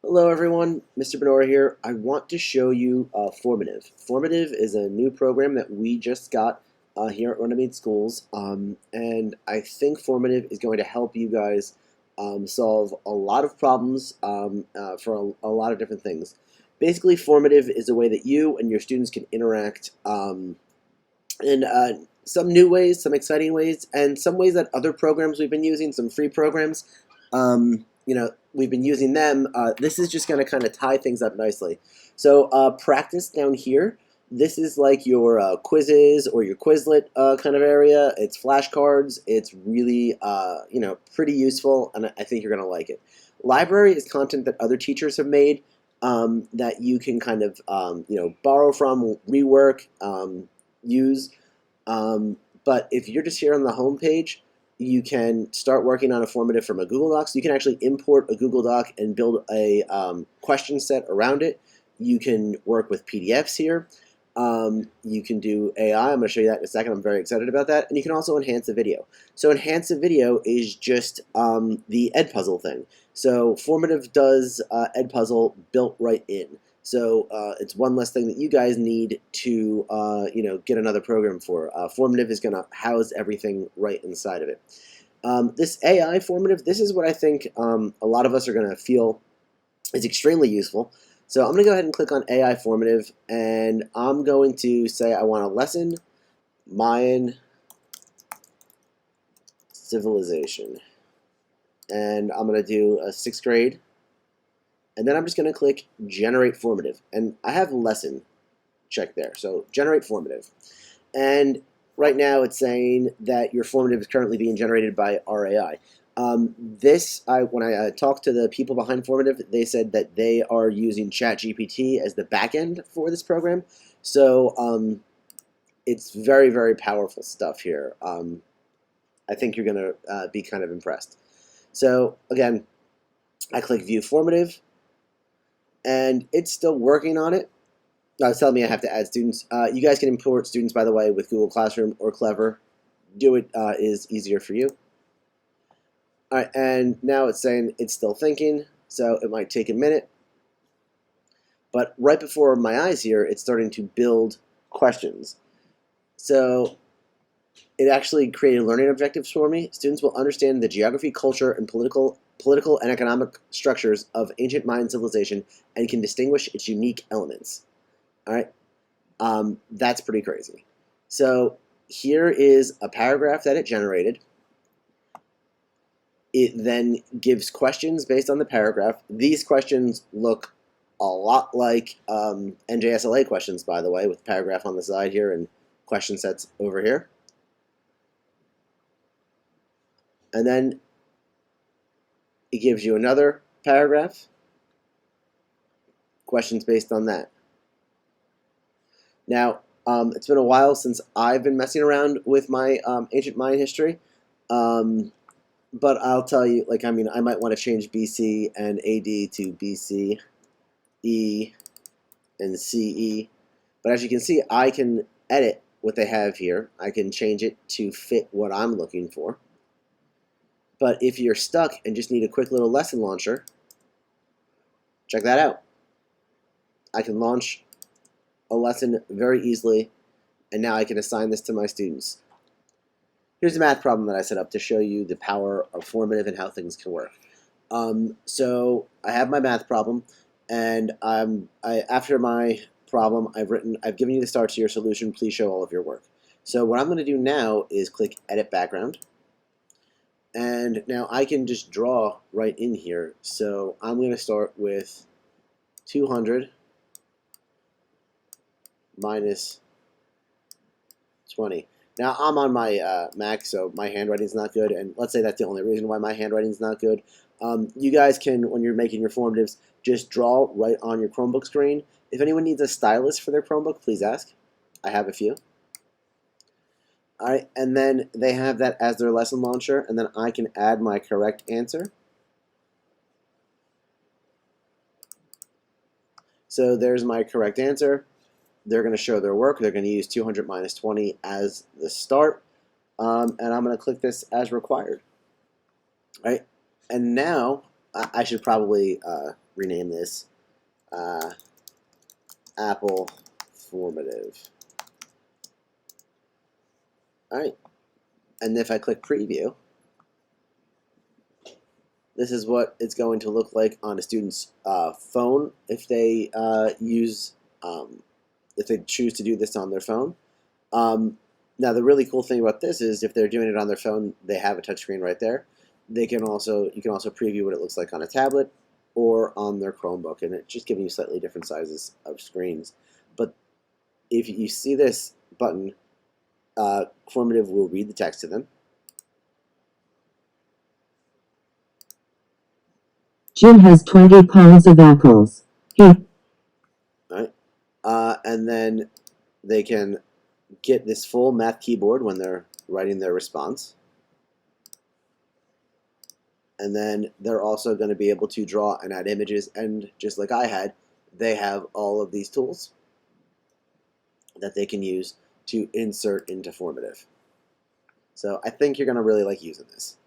Hello everyone, Mr. Benora here. I want to show you Formative. Formative is a new program that we just got here at Runnymede Schools, and I think Formative is going to help you guys solve a lot of problems for a lot of different things. Basically, Formative is a way that you and your students can interact in some new ways, some exciting ways, and some ways that other programs we've been using, some free programs, we've been using them. This is just going to kind of tie things up nicely. So practice down here. This is like your quizzes or your Quizlet kind of area. It's flashcards. It's really, pretty useful, and I think you're going to like it. Library is content that other teachers have made that you can kind of, borrow from, rework, use. But if you're just here on the home page, you can start working on a formative from a Google Doc. So you can actually import a Google Doc and build a question set around it. You can work with PDFs here. You can do AI. I'm going to show you that in a second. I'm very excited about that. And you can also enhance a video. So enhance a video is just the Edpuzzle thing. So Formative does Edpuzzle built right in. So it's one less thing that you guys need to, get another program for. Formative is going to house everything right inside of it. This AI Formative, this is what I think a lot of us are going to feel is extremely useful. So I'm going to go ahead and click on AI Formative, and I'm going to say I want a lesson, Mayan civilization. And I'm going to do a 6th grade. And then I'm just going to click Generate Formative. And I have lesson checked there. So Generate Formative. And right now it's saying that your formative is currently being generated by RAI. When I talked to the people behind Formative, they said that they are using ChatGPT as the backend for this program. So it's very, very powerful stuff here. I think you're going to be kind of impressed. So again, I click View Formative. And it's still working on it. It's telling me I have to add students. You guys can import students, by the way, with Google Classroom or Clever. Do it is easier for you. All right, and now it's saying it's still thinking, so it might take a minute. But right before my eyes here, it's starting to build questions. So it actually created learning objectives for me. Students will understand the geography, culture, and political and economic structures of ancient Mayan civilization and can distinguish its unique elements. All right, that's pretty crazy. So here is a paragraph that it generated. It then gives questions based on the paragraph. These questions look a lot like NJSLA questions, by the way, with paragraph on the side here and question sets over here. And then it gives you another paragraph, questions based on that. Now, it's been a while since I've been messing around with my ancient Mayan history, but I'll tell you, I might want to change BC and AD to BC, E, and CE. But as you can see, I can edit what they have here. I can change it to fit what I'm looking for. But if you're stuck and just need a quick little lesson launcher, check that out. I can launch a lesson very easily, and now I can assign this to my students. Here's a math problem that I set up to show you the power of Formative and how things can work. So I have my math problem, and after my problem, I've given you the start to your solution. Please show all of your work. So what I'm going to do now is click Edit Background. And now I can just draw right in here. So I'm going to start with 200 minus 20. Now I'm on my Mac, so my handwriting's not good. And let's say that's the only reason why my handwriting's not good. You guys can, when you're making your formatives, just draw right on your Chromebook screen. If anyone needs a stylus for their Chromebook, please ask. I have a few. All right, and then they have that as their lesson launcher, and then I can add my correct answer. So there's my correct answer. They're going to show their work. They're going to use 200 minus 20 as the start, and I'm going to click this as required. All right, and now I should probably rename this Apple Formative. All right, and if I click preview, this is what it's going to look like on a student's phone if they if they choose to do this on their phone. Now, the really cool thing about this is if they're doing it on their phone, they have a touchscreen right there. You can also preview what it looks like on a tablet or on their Chromebook, and it's just giving you slightly different sizes of screens. But if you see this button, Formative will read the text to them. Jim has 20 pounds of apples. All right, and then they can get this full math keyboard when they're writing their response. And then they're also going to be able to draw and add images, and just like I had, they have all of these tools that they can use to insert into Formative. So I think you're going to really like using this.